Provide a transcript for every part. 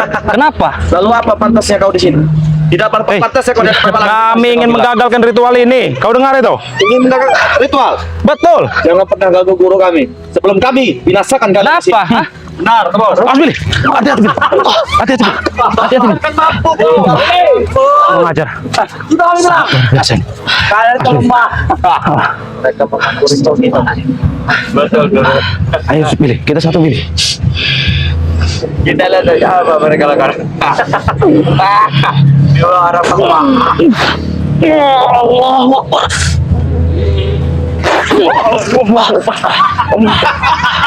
Kenapa? Lalu apa pantasnya kau di sini? Tidak pantasnya kau di hadapan malam. Kami ingin menggagalkan ritual ini. Kau dengar itu? Ingin mengagalkan ritual. Betul. Jangan pernah ganggu guru kami. Sebelum kami binasakan kalian di sini. Kenapa? Hah? Benar, bos. Awas Billy. Hati-hati Billy. Hati-hati Billy. Hati-hati Billy. Kurang ajar. Sudah bilang. Biasa ini. Kalian lemah. Mereka mengaku ritual kita. Betul, guru. Ayo Billy, kita satu Billy. Kita lihat saja apa mereka lakukan. Dia harap lemah.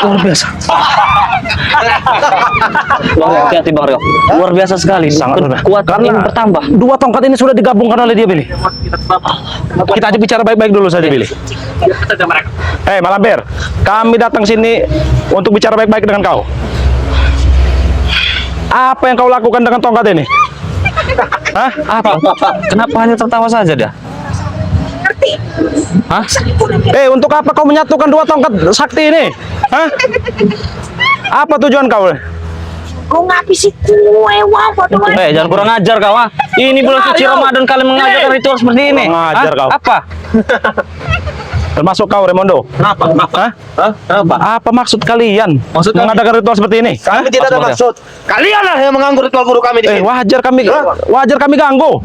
Luar biasa. Hati-hati Bang Rio. Luar biasa sekali. Sangat luar biasa. Kuat ini Karena bertambah. dua tongkat ini sudah digabungkan oleh dia Billy. Kita aja bicara baik-baik dulu saja Billy. Malampir, kami datang sini untuk bicara baik-baik dengan kau. Apa yang kau lakukan dengan tongkat ini? Hah? Apa? Kenapa hanya tertawa saja dia? Hah? Untuk apa kau menyatukan dua tongkat sakti ini? Hah? Apa tujuan kau? Kau ngabisi kue, wah bodoh. Jangan kurang ajar kau, ah. Ini bulan suci Ramadan kalian mengajarkan ritual seperti ini. Kurang ajar kau. Apa? Termasuk kau Raimondo. Kenapa? Hah? Kenapa? Apa maksud kalian Maksud kami? mengadakan ritual seperti ini? Kami tidak ada maksud. Kalianlah yang mengganggu ritual guru kami di sini. Wajar kami ganggu.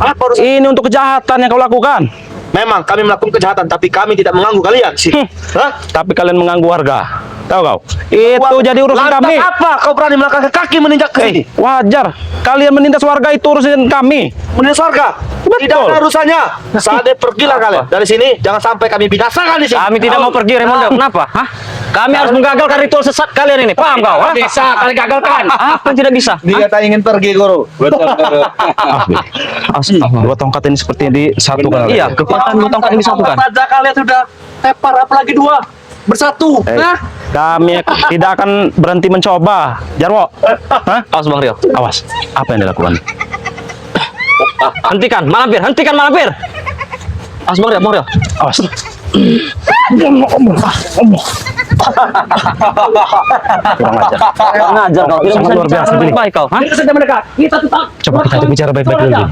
Apa harus? Ini untuk kejahatan yang kau lakukan. Memang kami melakukan kejahatan, tapi kami tidak mengganggu kalian sih. Hah? Tapi kalian mengganggu warga. Tahu kau? Itu jadi urusan Lantas kami. apa kau berani melangkah kaki meninjak ke sini? Wajar. Kalian menindas warga itu urusan kami. Menindas warga? Betul. Tidak ada urusannya. Saatnya pergilah kalian dari sini. Jangan sampai kami binasakan di sini. Kami tidak mau pergi, Raimondo. Kenapa? Hah? Kami harus menggagalkan ritual sesat kalian ini. Paham kau? Hah? Bisa kalian gagalkan. Apa yang tidak bisa? Dia tak ingin pergi guru. Betul. Dua tongkat ini seperti disatukan. Iya, kekuatan dua tongkat ini disatukan. Saja kalian sudah tepar, apalagi dua bersatu. Kami tidak akan berhenti mencoba. Jarwo. Hah? Awas Bang Rio. Awas. Apa yang dilakukan? Hentikan, Malampir. Hentikan, Malampir. Awas Bang Rio, Bang Rio. Awas. Kurang ajar. Kurang ajar kau. Tidak bisa Luar biasa, bicara Billy. baik kau. Hah? Kita sudah mendekat. Kita tetap. Coba kita bicara baik-baik dulu.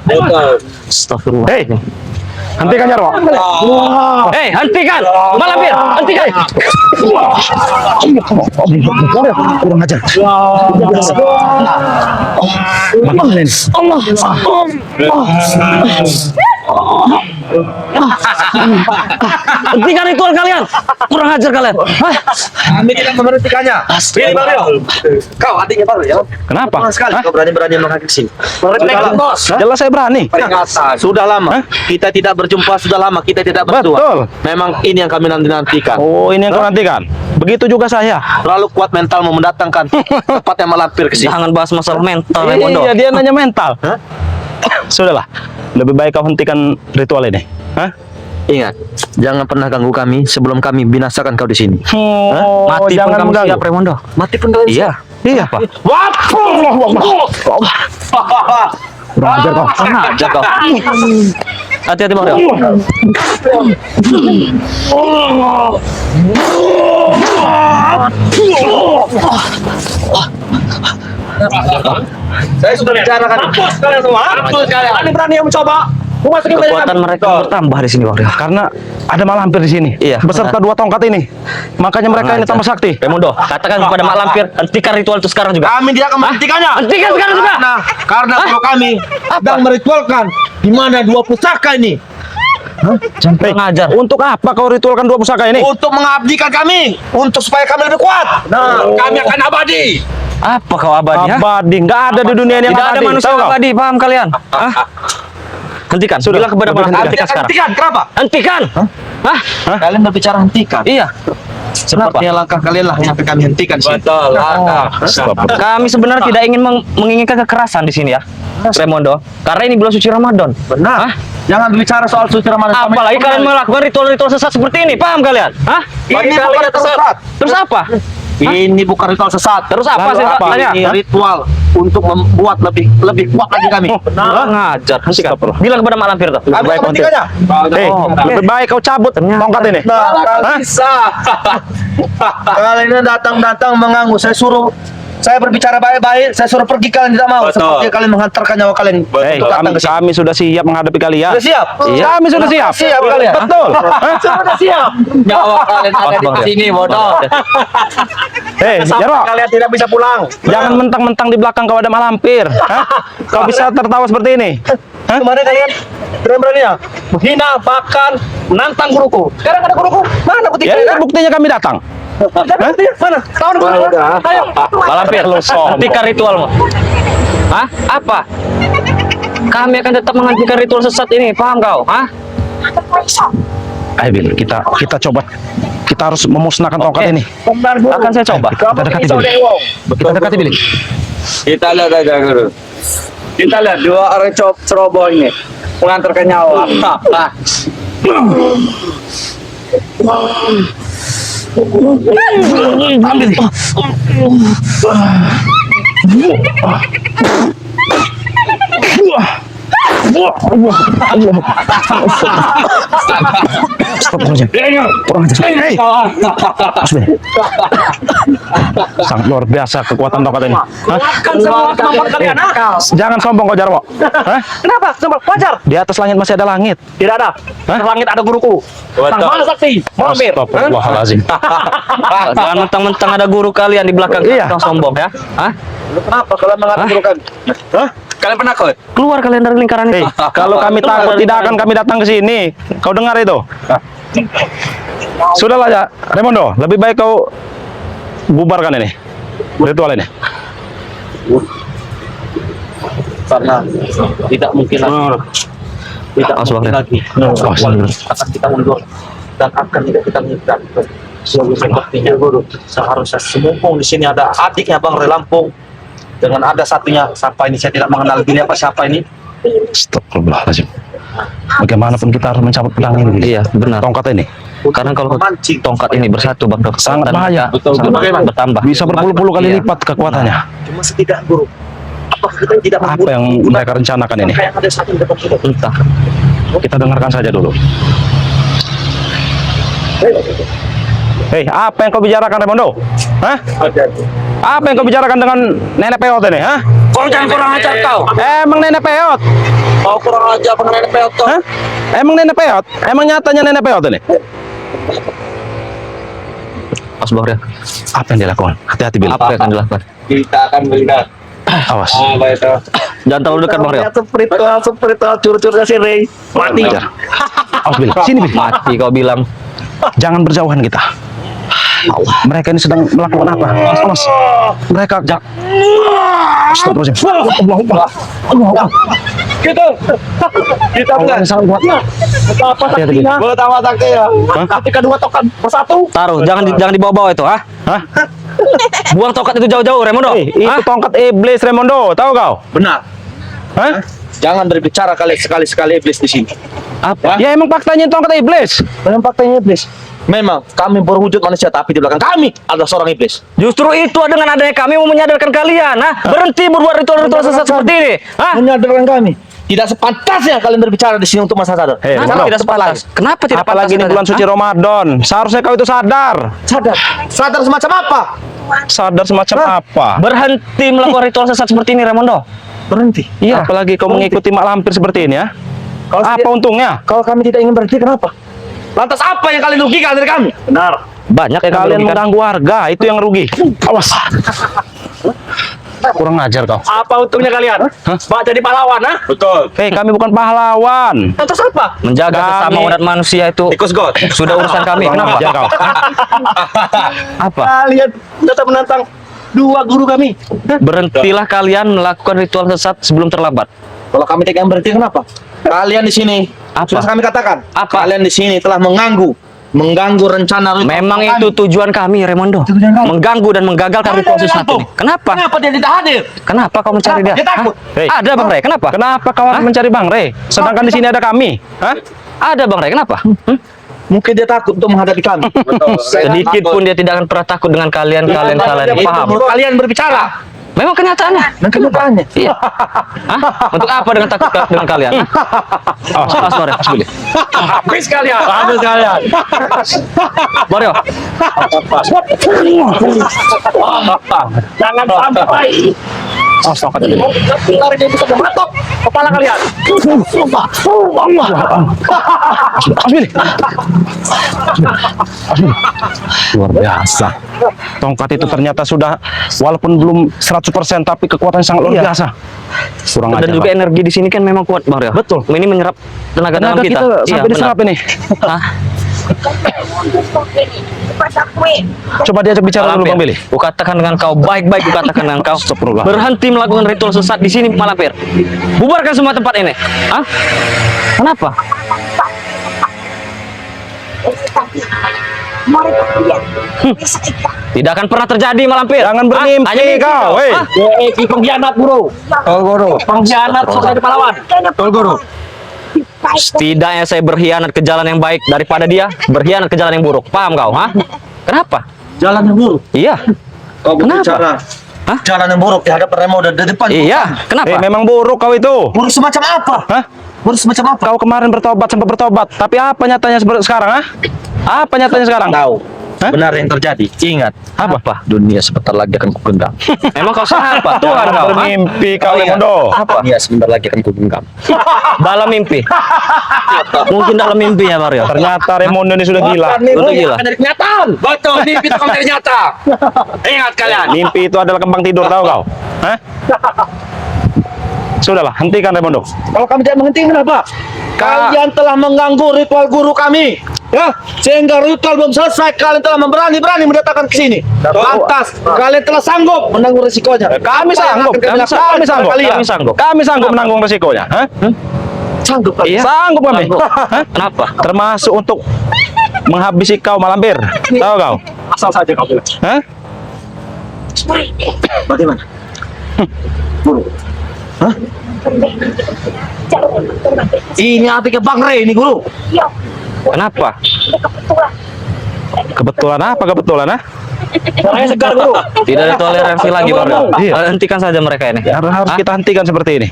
Astagfirullah. Hentikan Jarwo. Hentikan. Malampir, hentikan. Kurang ajar. Hentikan ritual kalian. Kurang ajar kalian. Hah? Kami tidak memberhentikannya. Ini Mario. Kau adiknya Mario ya? Kenapa? Kurang sekali kau berani menghakim sini. Bos. Jelas saya berani. Peringatan. Sudah lama. Kita tidak berjumpa, sudah lama kita tidak berdoa. Betul. Memang ini yang kami nantikan. Oh, ini yang kau nantikan. Begitu juga saya. Terlalu kuat mentalmu mendatangkan tempat yang Malampir ke sini. Jangan bahas masalah mental, Raimondo. Iya, dia nanya mental. Sudahlah. Lebih baik kau hentikan ritual ini. Hah? Ingat, jangan pernah ganggu kami sebelum kami binasakan kau di sini. Mati pun jangan kamu mengganggu. siap, Raimondo. Mati pun kalian. Iya. Iya. Apa? Kurang ajar kau. Kurang ajar kau. Hati-hati Bang Rio. Saya sudah bicarakan. Hapus kalian semua. Hapus kalian. Berani yang mencoba. Kekuatan mereka bertambah di sini, Bang Rio. Karena ada Malampir di sini. Iya, Beserta dua tongkat ini. Makanya mereka ini tambah sakti. Raimondo, katakan kepada Mak Lampir, hentikan ritual itu sekarang juga. Kami tidak akan menghentikannya. Hentikan sekarang juga. Karena kalau kami sedang meritualkan di mana dua pusaka ini. Kurang ajar. Untuk apa kau ritualkan dua pusaka ini? Untuk mengabdikan kami. Untuk supaya kami lebih kuat. Kami akan abadi. Apa kau abadi? Hah? Abadi. Nggak ada di dunia ini yang Tidak ada abadi. manusia Tahu kau? abadi, paham kalian? Hah? Hentikan. Sudah. Bilang kepada Mak Lampir, hentikan sekarang. Hentikan. Kenapa? Hentikan. Hah? Kalian berbicara hentikan. Iya. Sepertinya langkah kalian lah yang akan kami hentikan. Betul. Kami sebenarnya tidak ingin menginginkan kekerasan di sini ya, Raimondo. Karena ini bulan suci Ramadan. Benar. Hah? Jangan bicara soal suci Ramadan. Apalagi kalian melakukan ritual-ritual sesat seperti ini, paham kalian? Hah? Ini bukan ritual sesat. Terus apa? Ini bukan ritual sesat. Terus apa Lalu sih apa? tanya? Ini ritual untuk membuat lebih kuat lagi kami. Ngajar. Hentikan. Bilang kepada Mak Lampir tuh. Kami akan menghentikannya. Lebih baik kau cabut tongkat ini. Bisa. Kalian datang mengganggu. Saya suruh Saya berbicara baik-baik, saya suruh pergi kalian tidak mau. Betul. Seperti kalian menghantarkan nyawa kalian. Hei, untuk datang ke sini. kami sudah siap menghadapi kalian. Sudah siap? Iya. Kami sudah siap. Siap kalian. Betul. Sudah siap. Nyawa kalian ada di sini, bodoh. Hei, Jarwo, Kalian tidak bisa pulang. jangan mentang-mentang di belakang kau ada malampir. Hah? Kau bisa tertawa seperti ini. Hah? Kemarin kalian berani-beraninya menghina, bahkan menantang guruku. Sekarang ada guruku. Mana bukti Ya, ini kalian? buktinya kami datang. Mana? Tahun guruku. Ayo. Malampir, hentikan ritualmu. Hah? Apa? Kami akan tetap menghentikan ritual sesat ini, paham kau? Hah? Ayo Bil, kita coba. Kita harus memusnahkan tongkat ini. Akan saya coba. Kita dekati Bil. Kita dekati Bil. Kita lihat aja, Guru. Kita lihat dua orang ceroboh ini mengantarkan nyawa. Sangat luar biasa kekuatan tongkat ini. Hah? Kan semua kemampuan kalian. Jangan sombong kau Jarwo. Hah? Kenapa? Semua wajar. Di atas langit masih ada langit. Tidak ada. Hah? Langit ada guruku. Mana saksi? Malampir. Astagfirullahaladzim. Jangan mentang-mentang ada guru kalian di belakang Iya. kau sombong ya. Hah? Kenapa kalian mengatakan Hah? guru kami? Hah? Kalian penakut? Keluar kalian dari lingkaran Hei, itu. kalau kami takut tidak akan kami datang ke sini. Kau dengar itu? Sudahlah ya, Raimondo. Lebih baik kau bubarkan ini ritual ini. Karena tidak mungkin lagi. Tidak Awas, mungkin Bang. lagi. Awas. Akan kita mundur dan akan tidak kita minta. Sepertinya guru seharusnya semumpung di sini ada adiknya Bang Ray Lampung dengan ada satunya siapa ini saya tidak mengenal dia siapa ini. Astagfirullahaladzim. Bagaimanapun kita harus mencabut pedang ini. Iya, benar. Tongkat ini Karena kalau Memancing. tongkat ini bersatu, Bang Dok, sangat dan bahaya. kita sangat Bagaimana? bertambah. Bisa berpuluh-puluh kali Iya. lipat kekuatannya. Cuma setidak guru. Apakah kita tidak Apa yang mereka rencanakan ini? Kayak ada satu di depan kita. Entah. Kita dengarkan saja dulu. Hei, apa yang kau bicarakan, Raimondo? Hah? Apa yang kau bicarakan dengan nenek peot ini? Hah? Kau jangan kurang ajar kau. Emang nenek peot? Kau kurang ajar pengen peot kau. Hah? Emang nenek peot? Emang nyatanya nenek peot ini? Pas Bang Ria. Apa yang dilakukan? Hati-hati, Bil. Apa yang akan dilakukan? Kita akan melihat. Awas. Apa itu? Jangan terlalu dekat Bang Ria. Spiritual cur-curnya si Ray. Mati. Ajar. Awas, Bil. Sini, Bil. Mati kau bilang. Jangan berjauhan kita. Mereka ini sedang melakukan apa? Awas. Mereka Astagfirullahaladzim. Kita Allah yang sangat kuat. Betapa Hati-hati, Bil. saktinya. Betapa saktinya. Ketika dua token bersatu. Taruh, jangan dibawa-bawa itu, ah. Hah? Buang tongkat itu jauh-jauh, Raimondo. Itu Hah? tongkat iblis, Raimondo. Tahu kau? Benar. Hah? Jangan berbicara kali sekali iblis di sini. Apa? Ya emang faktanya itu tongkat iblis. Memang faktanya iblis. Memang kami berwujud manusia tapi di belakang kami adalah seorang iblis. Justru itu dengan adanya kami mau menyadarkan kalian, ah. Berhenti berbuat ritual-ritual sesat seperti ini, ah. Menyadarkan kami. Tidak sepantasnya kalian berbicara di sini untuk masa sadar. Hei, Kenapa Raimondo. tidak sepantas? Kenapa tidak pantas? Apalagi ini bulan suci Ramadan. Seharusnya kau itu sadar. Sadar. Sadar semacam apa? Sadar semacam apa? Berhenti melakukan ritual sesat seperti ini, Raimondo. Berhenti. Iya. Apalagi kau mengikuti mak lampir seperti ini ya. Kalau Apa tidak- untungnya? Kalau kami tidak ingin berhenti, kenapa? Lantas apa yang kalian rugikan dari kami? Benar. Banyak yang Kalian merugikan. mengganggu warga, itu yang rugi. Awas. Kurang ajar kau. Apa untungnya kalian? Bak jadi pahlawan, ha? Betul. Hei, kami bukan pahlawan. Lantas apa? Menjaga Kami- sesama umat manusia itu Tikus God. sudah urusan kami. Kurang Kenapa? ajar kau. Apa? Kalian tetap menantang dua guru kami. Berhentilah kalian melakukan ritual sesat sebelum terlambat. Kalau kami tidak ingin berhenti, kenapa? Kalian di sini, Apa? sudah kami katakan, Apa? kalian di sini telah mengganggu rencana ritual Memang kami. itu tujuan kami, Raimondo. Tujuan kami. Mengganggu dan menggagalkan Mana ritual Ray sesat Lampung? ini. Kenapa? Kenapa dia tidak hadir? Kenapa kau mencari Kenapa? dia? Dia takut. Hah? Hei. Ada Bang Ray, kenapa? Kenapa kau harus Hah? mencari Bang Ray? Sedangkan di sini ada kami. Hah? Ada Bang Ray, kenapa? Mungkin dia takut untuk menghadapi kami. Betul. Sedikit pun dia tidak akan pernah takut dengan kalian ini. Dia Paham? menurut kalian berbicara. Memang kenyataannya. Dan kenyataannya. Iya. Hah? Untuk apa dengan takut dengan kalian? Mas Mario, Mas Billy. Habis kalian. Habis kalian. Mario. Jangan sampai. Tarik dia bisa mematok kepala kalian. Mas Billy. Luar biasa. Tongkat itu ternyata sudah walaupun belum 100% tapi kekuatannya sangat luar biasa. Kurang Dan ajar, juga Pak. energi di sini kan memang kuat, Mario. Betul. Ini menyerap tenaga dalam Tenaga kita. kita sampai diserap benar. ini. Hah? Kepada kue. Coba diajak bicara dulu Malampir, Bang Billy. kukatakan dengan kau, baik-baik kukatakan dengan kau. Astagfirullah. Berhenti melakukan ritual sesat di sini, Malampir. Bubarkan semua tempat ini. Hah? Kenapa? Mari kalian. Bisa kita. Tidak akan pernah terjadi, Malampir. Jangan Hah? bermimpi Hanya mimpi kau, weh. Hah? Pengkhianat guru. Guru. Pengkhianat saudara pahlawan. Guru. Setidaknya saya berkhianat ke jalan yang baik daripada dia berkhianat ke jalan yang buruk. Paham kau? Hah? Kenapa? Jalan yang buruk. Iya. Kau Kenapa? berbicara. Hah? Jalan yang buruk di hadapan Remo dan di depan. Iya. Kenapa? Memang buruk kau itu. Buruk semacam apa? Hah? Buruk semacam apa? Kau kemarin bertobat sampai bertobat, tapi apa nyatanya sekarang, ah? Apa nyatanya sekarang? Tahu. Hah? Benar yang terjadi. Ingat. Apa? Dunia sebentar lagi akan kugenggam. Emang kau siapa? Tuhan kau? Hah? Bermimpi kau, Oh, iya. Lemondo. Apa? Dunia sebentar lagi akan kugenggam. Dalam mimpi. Mungkin dalam mimpi ya, Mario. Ternyata Remondo ini sudah gila. Udah gila. Akan dari kenyataan. Betul, mimpi itu akan dari nyata. Ingat kalian. Mimpi itu adalah kembang tidur, tahu kau? Hah? Sudahlah, hentikan Remondo. Kalau kami tidak menghentikan kenapa? Kalian telah mengganggu ritual guru kami. Ya, sehingga ritual belum selesai, kalian telah berani-berani mendatangkan ke sini. Lantas, kalian telah sanggup menanggung resikonya. Kami sanggup, kami sanggup, Kami sanggup. kami sanggup menanggung resikonya. Hah? Sanggup kalian. Iya. Sanggup kami. Sanggup. Hah? Kenapa? Termasuk untuk menghabisi kau Malampir. Tahu kau? Asal saja kau bilang. Hah? Bagaimana? Ini adiknya Bang Rey ini guru. Yo, Kenapa? ini kebetulan. Kebetulan apa kebetulan, ah? Orangnya segar guru. Tidak ada toleransi lagi, Mario. Iya. Hentikan saja mereka ini. Harus Hah? kita hentikan seperti ini.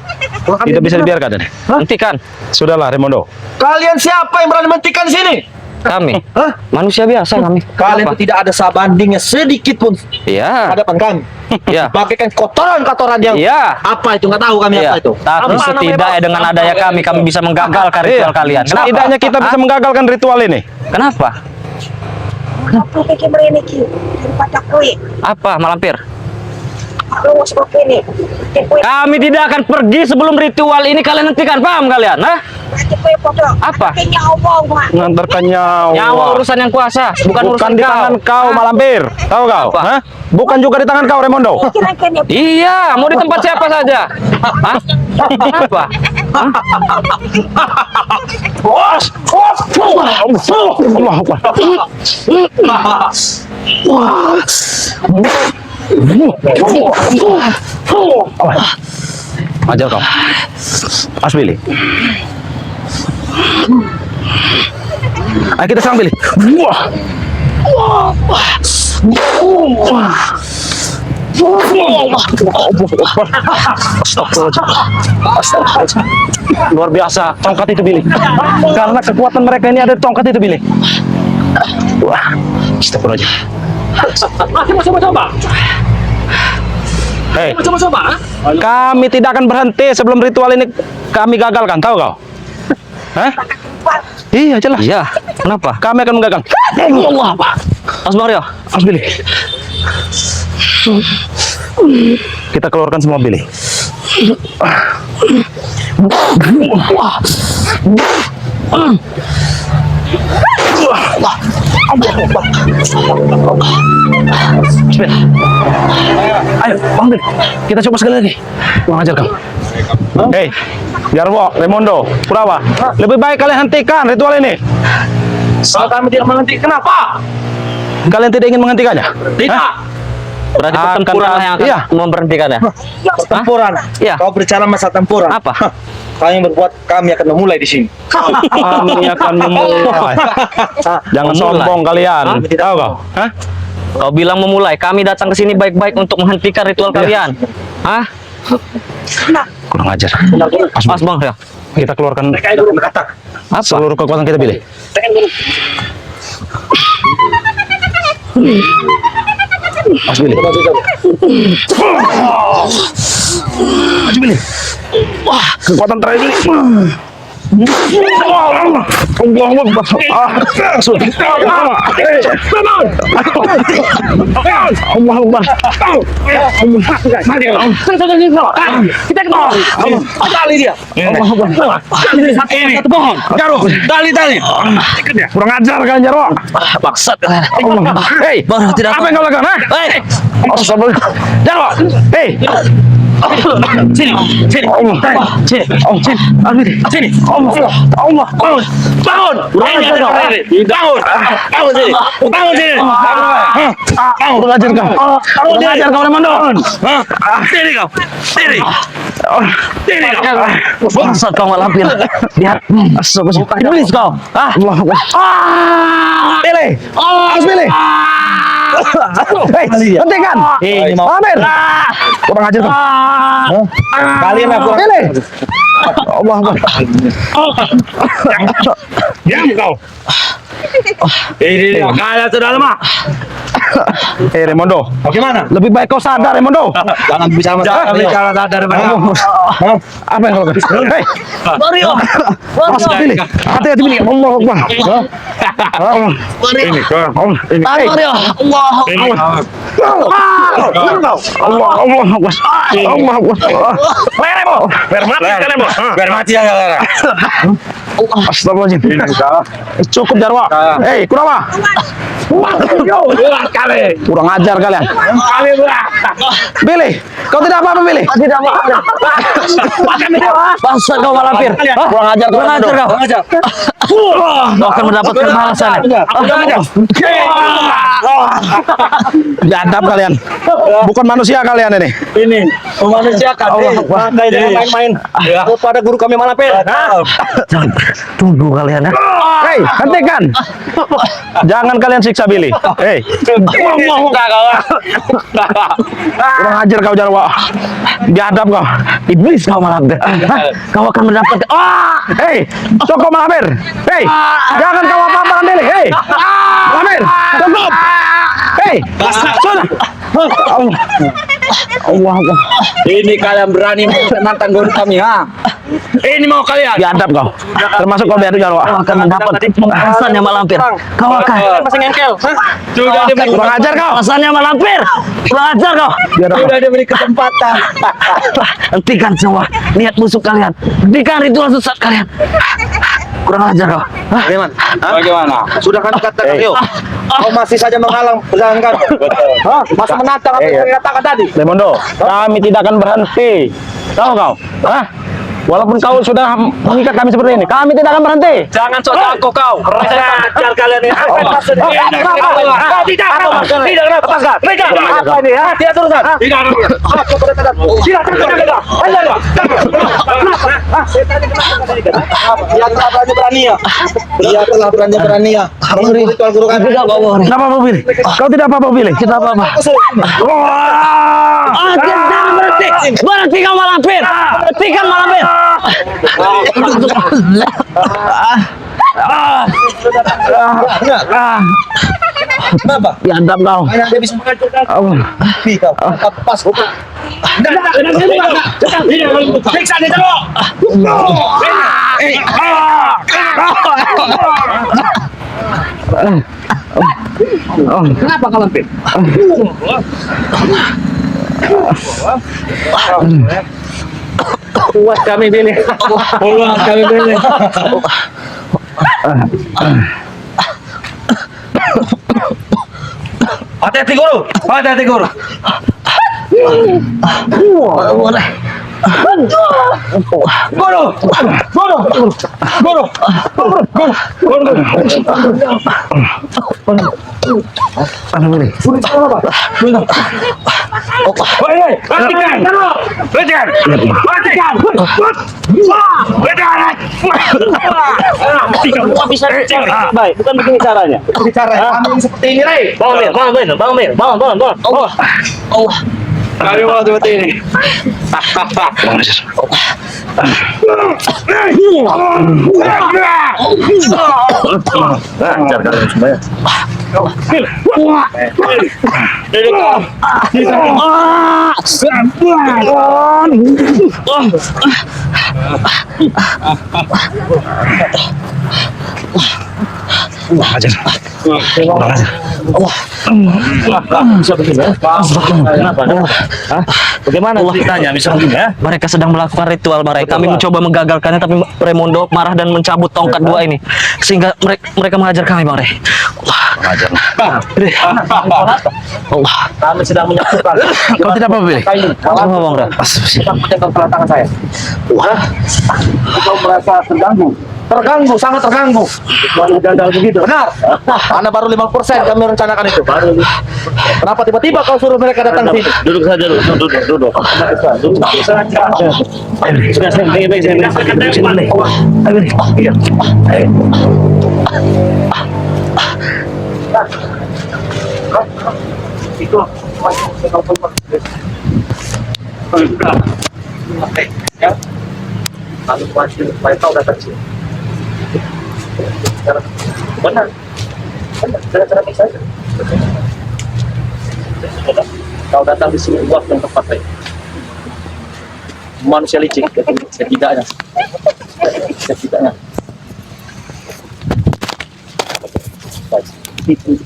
Tidak bisa dibiarkan ini. Hentikan. Sudahlah, Remondo. Kalian siapa yang berani menghentikan di sini? Kami. Hah? Manusia biasa kami. Kalian Kenapa? itu tidak ada sabandingnya sedikit pun Iya. hadapan kami. Iya. Bagaikan kotoran-kotoran yang Iya. apa itu nggak tahu kami Iya. apa itu. Tapi Apa setidaknya dengan adanya kami bisa menggagalkan ritual kalian. Kenapa? Setidaknya kita bisa Hah? menggagalkan ritual ini. Kenapa? Apa bikin mereniki daripada kue? Apa, Malampir? Kalau seperti ini, kue Kami tidak akan pergi sebelum ritual ini kalian hentikan. Paham kalian? Hah? mati kue bodoh. Apa? Kayaknya omong, Pak. Mengantarkan nyawa. Nyawa urusan yang kuasa, bukan urusan di tangan kau, Malampir. Tahu kau? Apa? Hah? Bukan juga di tangan kau, Remondo. Kira-kira Iya, mau di tempat siapa saja. Hah? Kenapa? Hah? Allah Akbar. Ajar kau. Asbili. Ayo kita serang Billy. Wah. Luar biasa tongkat itu Billy. Karena kekuatan mereka ini ada di tongkat itu Billy. Wah, astagfirullah. Masih mau coba-coba. Hei, Mau coba-coba. kami tidak akan berhenti sebelum ritual ini kami gagalkan, tahu kau? Hah? Iya, jelas. Iya, kenapa? Kami akan menggagal. Allah, Pak. Mas Mario, Mas Billy. Kita keluarkan semua Billy. Ayo, Bang Billy. Kita coba sekali lagi. Kurang ajar kamu. Hei, Jarwo, Remondo, Kurawa. Lebih baik kalian hentikan ritual ini. Kalau kami tidak menghentikan, kenapa? Kalian tidak ingin menghentikannya? Tidak. Hah? berarti Akan pertempuran kami- yang akan iya. memberhentikannya. Pertempuran. Iya. Kau berbicara masa tempuran. Apa? Kami berbuat, kami akan memulai di sini. Kami akan memulai. Jangan Memulai. sombong kalian. Hah? Tahu kau? Hah? Kau bilang memulai, kami datang ke sini baik-baik untuk menghentikan ritual kalian. Hah? Kurang ajar. Pas bang ya. Kita keluarkan Apa? seluruh kekuatan kita, Billy. Mas Billy. Mas Billy. Wah, kekuatan terakhir. Allah Akbar. Allah Akbar. Kita ketemu. Tali dia. Allah Akbar. Ini pohon. Jarwo, tali. Kurang ajar kan Jarwo. Maksud. Hei, Baru tidak. apa yang kau lakukan? Hei. Astagfirullah. Jarwo. Hei. Sini. Allah. Bangun. Kurang ajar kau. Bangun sini. Kurang ajar kau. Kurang ajar kau, Ramondo. Sini kau. Sini kau. Maksud kau malampir. Lihat. Astagfirullah. Iblis kau. Ah. Allah Akbar. Pilih. Harus pilih. Hei, hentikan. Ini mau. Amir. Kurang ajar kau. Kalian aku Pilih. Allah Akbar. diam kau. Ini kalian sudah lemah. Raimondo, Bagaimana? lebih baik kau sadar, Raimondo. Jangan bicara sadar pada. Apa yang kau lakukan? Hei, Mario. Mas, pilih. Hati-hati pilih. Allah Akbar. Ini kau. Ini. Hei. Mario. Allah. Allah Akbar. Allah Akbar. Leremo. Biar mati ya kalian. Astagfirullahaladzim. Cukup Jarwo. Hei, Kurawa. Kurang ajar kalian. Billy, kau tidak apa-apa, Billy. Tidak apa. Bangsa kau malampir. Kurang ajar kau. Kau akan mendapatkan balasan. Jadab kalian. Bukan manusia kalian ini. Ini memanusiakan. Makai dengan main-main. Kepada guru kami malampir. Tunggu kalian ya. Hei, hentikan. Jangan kalian siksa Billy. Hei, kurang ajar kau Jarwo. Jadab kau. Iblis kau malampir. Kau akan mendapatkan. Hei, cukup Malampir. Hei, jangan kau apa-apakan Billy. Hei, Malampir, cukup. Hei, sudah. Allah Akbar. Ini kalian berani menantang guru kami, ha? Ini mau kalian. Jadab kau. Termasuk kau Bedu Jarwo. Kau akan mendapat balasannya malampir. Kau akan. Masih ngengkel. Sudah diberi Kurang ajar kau. Balasannya malampir. Kurang ajar kau. Sudah diberi kesempatan. Hentikan semua niat busuk kalian. Hentikan ritual sesat kalian. Kurang ajar kau. Bagaimana? Sudah kami katakan, yuk. Kau masih saja menghalang perjalanan kami. Masih menantang apa yang kau katakan tadi. Raimondo, kami tidak akan berhenti. Tahu kau? Hah? Walaupun kau sudah mengikat kami seperti ini, kami tidak akan berhenti. Jangan sok aku kau. Kejar kalian ini. Tidak. Lepaskan. Apa ini? Tidak turunkan. Tidak. Dia telah berani ya. Dia telah berani ya. Ritual guru kami. Tidak apa-apa. Kenapa Billy? Kau tidak apa-apa Billy? Tidak apa-apa. Jangan berhenti. Berhenti kau malampir. Hentikan malampir. Kenapa? Jadab kau. Hanya dia bisa menghancurkan. Kau pas. Siksa dia terus. Kenapa kau lampir? Kuat kami pilih. Kuat kami pilih. Hati-hati guru. Hati-hati guru. Boleh. Ano ini? Baik, bukan begini caranya. Bicara kami ini seperti ini, Rey. Bangun. Kami mau seperti ini. Lancar kalian semua ya. Ajar. Bagaimana ceritanya? Misalnya, mereka sedang melakukan ritual mereka. Kami mencoba menggagalkannya, tapi Raimundo marah dan mencabut tongkat dua ini, sehingga mereka mengajar kami, Bang Rey. Ajar. Allah. Kami sedang menyaksikan. Kau tidak apa-apa, Billy? Apa, Bang Rey? Sedang menjaga kepala tangan saya. Kau merasa terganggu? Terganggu, sangat terganggu. Gagal begitu. Benar. Anda baru 5% kami rencanakan itu. Kenapa tiba-tiba kau suruh mereka datang sini? Duduk saja, duduk. Sudah saya Itu. Ya. Lalu wajib supaya kau datang sini. Benar. Cara-cara bisa saja. Kau datang di sini buat yang tepat, Rey. Manusia licik, setidaknya. Itu.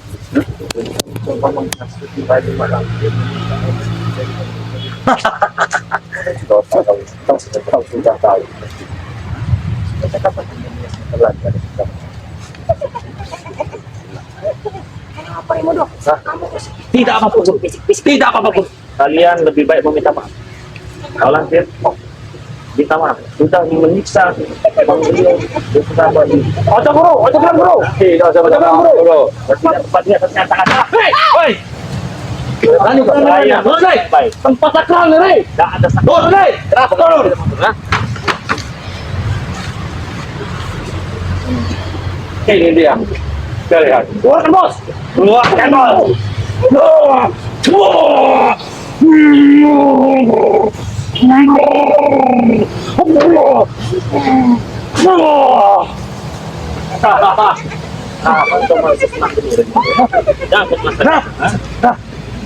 Coba menghasut baju malam. Kau sudah tahu. Apa yang mau Tidak apa-apa, tidak apa-apa. Kalian lebih baik meminta maaf. Kau langsir, minta maaf. Sudah menyiksa Bang Beliau. Ojo bro. Tidak usah bro. Tidak tempatnya ternyata kata. Hei. Berani saya. Baik. Tempat sakral nih, Rey. Tidak ada sakral. Rey. Kenapa? Turun. Ini dia. Kita lihat. Keluarkan bos.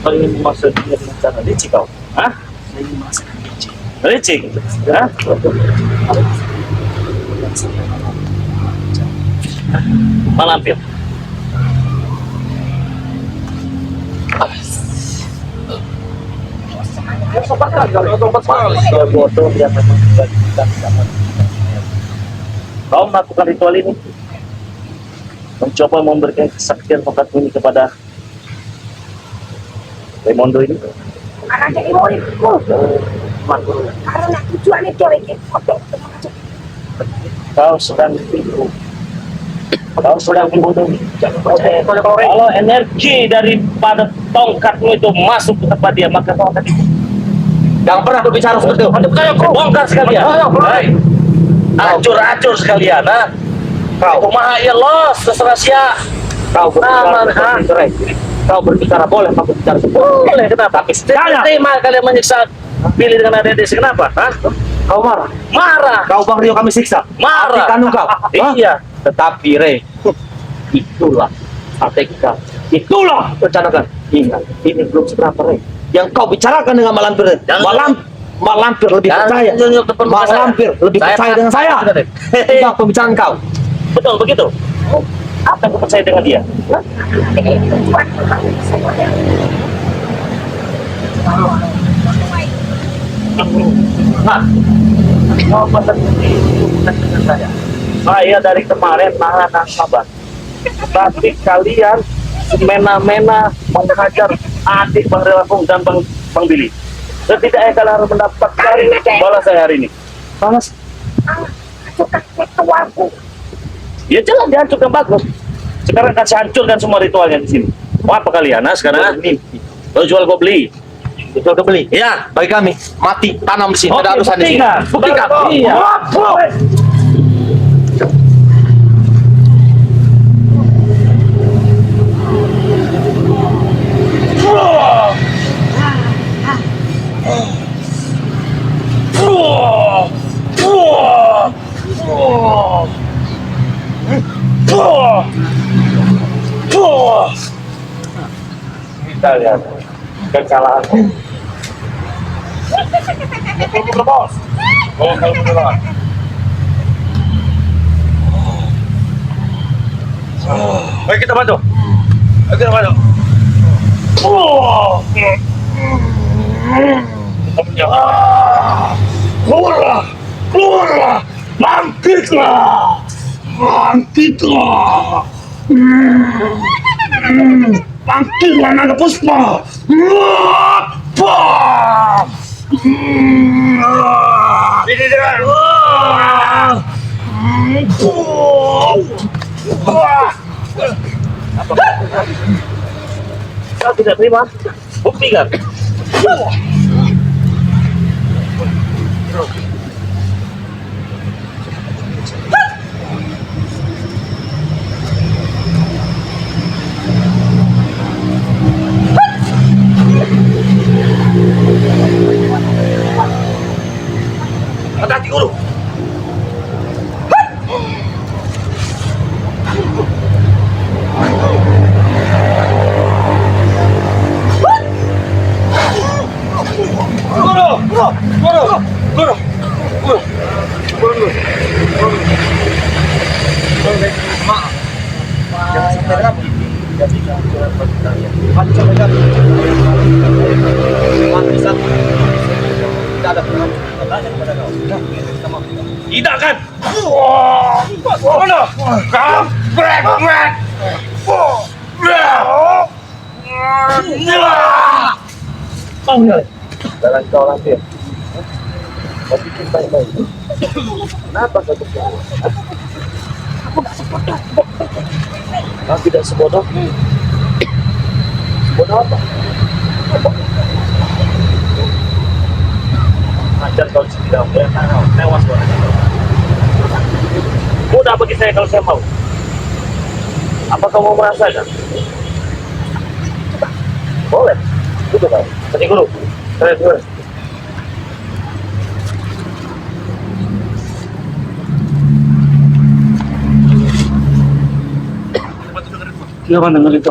Kau ingin memasuknya dengan cara licik kau? Hah? Licik? Hah? Malampir. Bodoh yang memang kau melakukan ritual ini, mencoba memberikan kesaktian tongkat ini kepada Raimundo ini. Karena jadi muridku. Karena tujuan itu lagi foto. Kau sedang ditipu. Kau sedang dibodoh. Kalau energi daripada tongkatmu itu masuk ke tempat dia, maka kau akan ditipu. Jangan pernah berbicara seperti itu. Kau bongkar sekalian. Acur-acur sekalian. Kau maha ya los, terserah siap. Kau berbicara boleh, kau berbicara boleh. Kenapa? Tapi terima kalian menyiksa Billy dengan adik kenapa? Hah? Kau marah? Marah. Kau Bang Rio kami siksa? Marah. Kanu kau? Iya. Tetapi Rey, itulah strategi kau. Itulah rencanakan. Ingat, ini belum seberapa Rey. Yang kau bicarakan dengan Malampir, Malampir lebih percaya. Malampir lebih percaya dengan saya. Tidak pembicaraan kau. Betul begitu. Apa yang kau percaya dengan dia? Nah, kau pesan itu bukan dengan saya. Saya dari kemarin nahan sabar. Tapi kalian semena-mena menghajar adik Bang Relampung dan Bang Billy. Setidaknya kalian harus mendapatkan balasan hari ini. Balas. Hancurkan ritualku. Ya jangan dihancurkan bagus. Sekarang kasih hancurkan semua ritualnya di sini. Mau apa kalian? Nah sekarang Mimpi. lo jual gue beli. Itu udah beli. Ya. Bagi kami, mati tanam di sini. Oke, Ada urusan di sini. buktikan. Buktikan. Iya. Kita lihat kekalahan. Bos. Oh, kalau beneran. Ayo kita bantu. Ayo kita bantu. Keluarlah, keluarlah, bangkitlah, bangkitlah, bangkitlah naga puspa. Ini dia. Kau tidak terima? Buktikan. Hati-hati guru. Tidak kan? Mana? Kampret! Jalan kau nanti. Tapi kita baik. Kenapa kau berjalan? Kau tidak sebodoh. Sebodoh apa? Ajar kau tidak boleh tewas kau. Mudah bagi saya kalau saya mau. Apa kau mau merasakan? Boleh. Itu kan. Tadi guru. Saya dulu. Siapa dengar itu?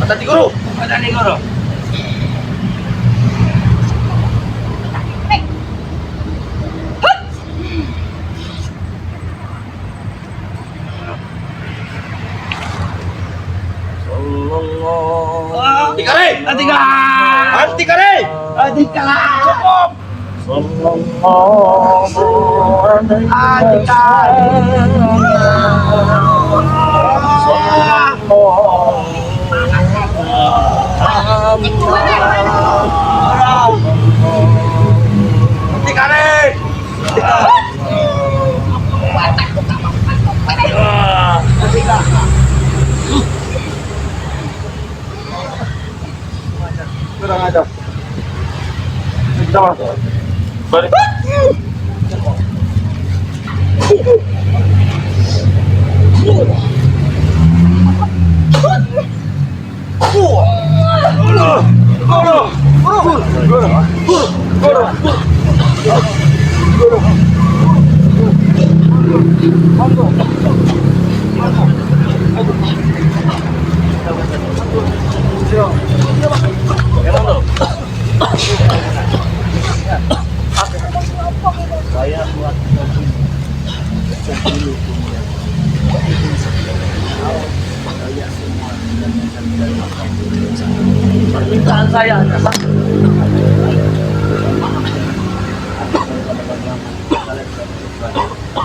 Hati-hati guru. Hati-hati guru. Cukup. Kurang ajar. Kita masuk. Balik. Permintaan saya hanya satu.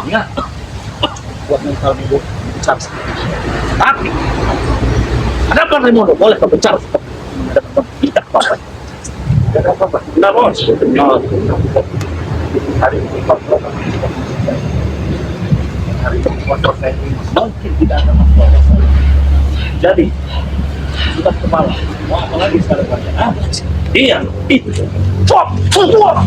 Ingat, buat mental minggu besar. Tapi ada apa Raimundo? Boleh kau bicara? Ada apa? Tidak apa-apa. Tidak apa-apa. Tidak bos. Hari ini hari ini motor saya ini mungkin tidak ada masalah. Jadi sudah kepala. Mau apa lagi sekarang banyak? Ah, iya, itu. Stop, stop.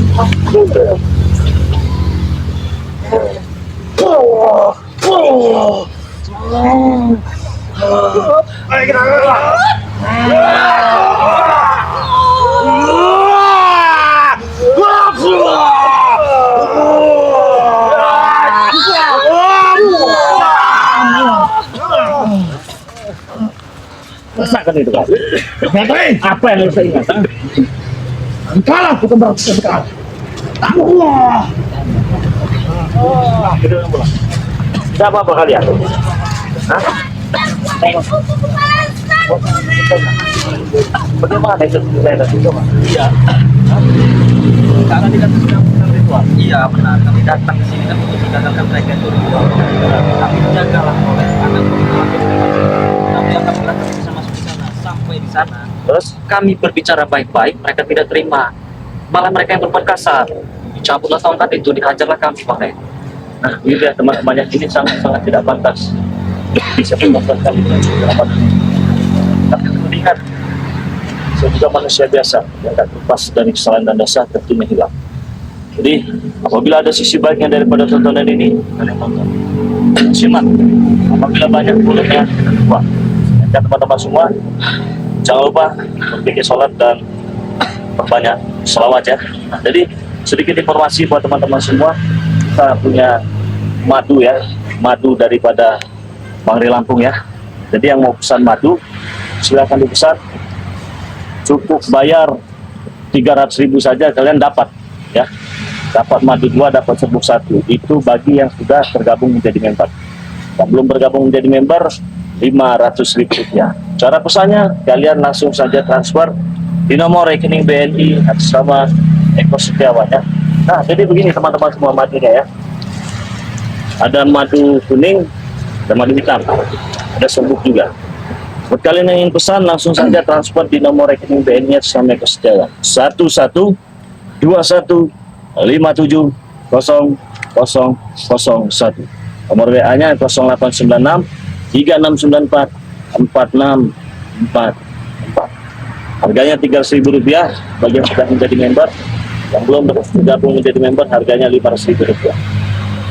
Rasakan itu kan? Ngapain? Apa yang saya ingat? Kalah bukan berarti sekali. Allah. Tidak apa-apa kalian. Hah? Bagaimana itu saya tadi coba? Iya. Karena tidak sedang ritual. Iya benar. Kami datang ke sini kan untuk mengagalkan mereka itu ritual. Kami jagalah oleh anak kami akan kami bisa masuk di sana. Sampai di sana, terus kami berbicara baik-baik, mereka tidak terima. Malah mereka yang berbuat kasar. Dicabutlah tongkat itu, dihajarlah kami pakai. Nah, ini ya teman-temannya ini sangat-sangat tidak pantas. Bisa membuat kami tidak. Tapi melihat saya juga manusia biasa yang tak lepas dari kesalahan dan dosa tentunya hilang. Jadi apabila ada sisi baiknya daripada tontonan ini, kalian tonton. Simak. Apabila banyak bolehnya buat. Dan teman-teman semua, jangan lupa berpikir sholat dan perbanyak sholawat ya. Nah, jadi sedikit informasi buat teman-teman semua, kita punya madu ya, madu daripada Bang Ri Lampung ya. Jadi yang mau pesan madu, silakan dipesan. Cukup bayar 300.000 saja kalian dapat ya. Dapat madu 2, dapat serbuk 1. Itu bagi yang sudah tergabung menjadi member. Yang belum bergabung menjadi member, Rp500.000. Cara pesannya, kalian langsung saja transfer di nomor rekening BNI atas nama Eko Setiawan ya. Nah, jadi begini teman-teman semua madunya ya. Ada madu kuning, ada madu hitam, ada serbuk juga. Buat kalian yang ingin pesan, langsung saja transfer di nomor rekening BNI atas nama Eko Setiawan 112101. Nomor WA-nya 0896 3694 4644. Harganya Rp300.000 bagi yang sudah menjadi member. Yang belum bergabung menjadi member, harganya Rp500.000.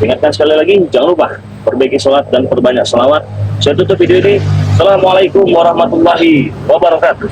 Ingatkan sekali lagi, jangan lupa perbaiki sholat dan perbanyak sholawat. Saya tutup video ini. Assalamualaikum warahmatullahi wabarakatuh.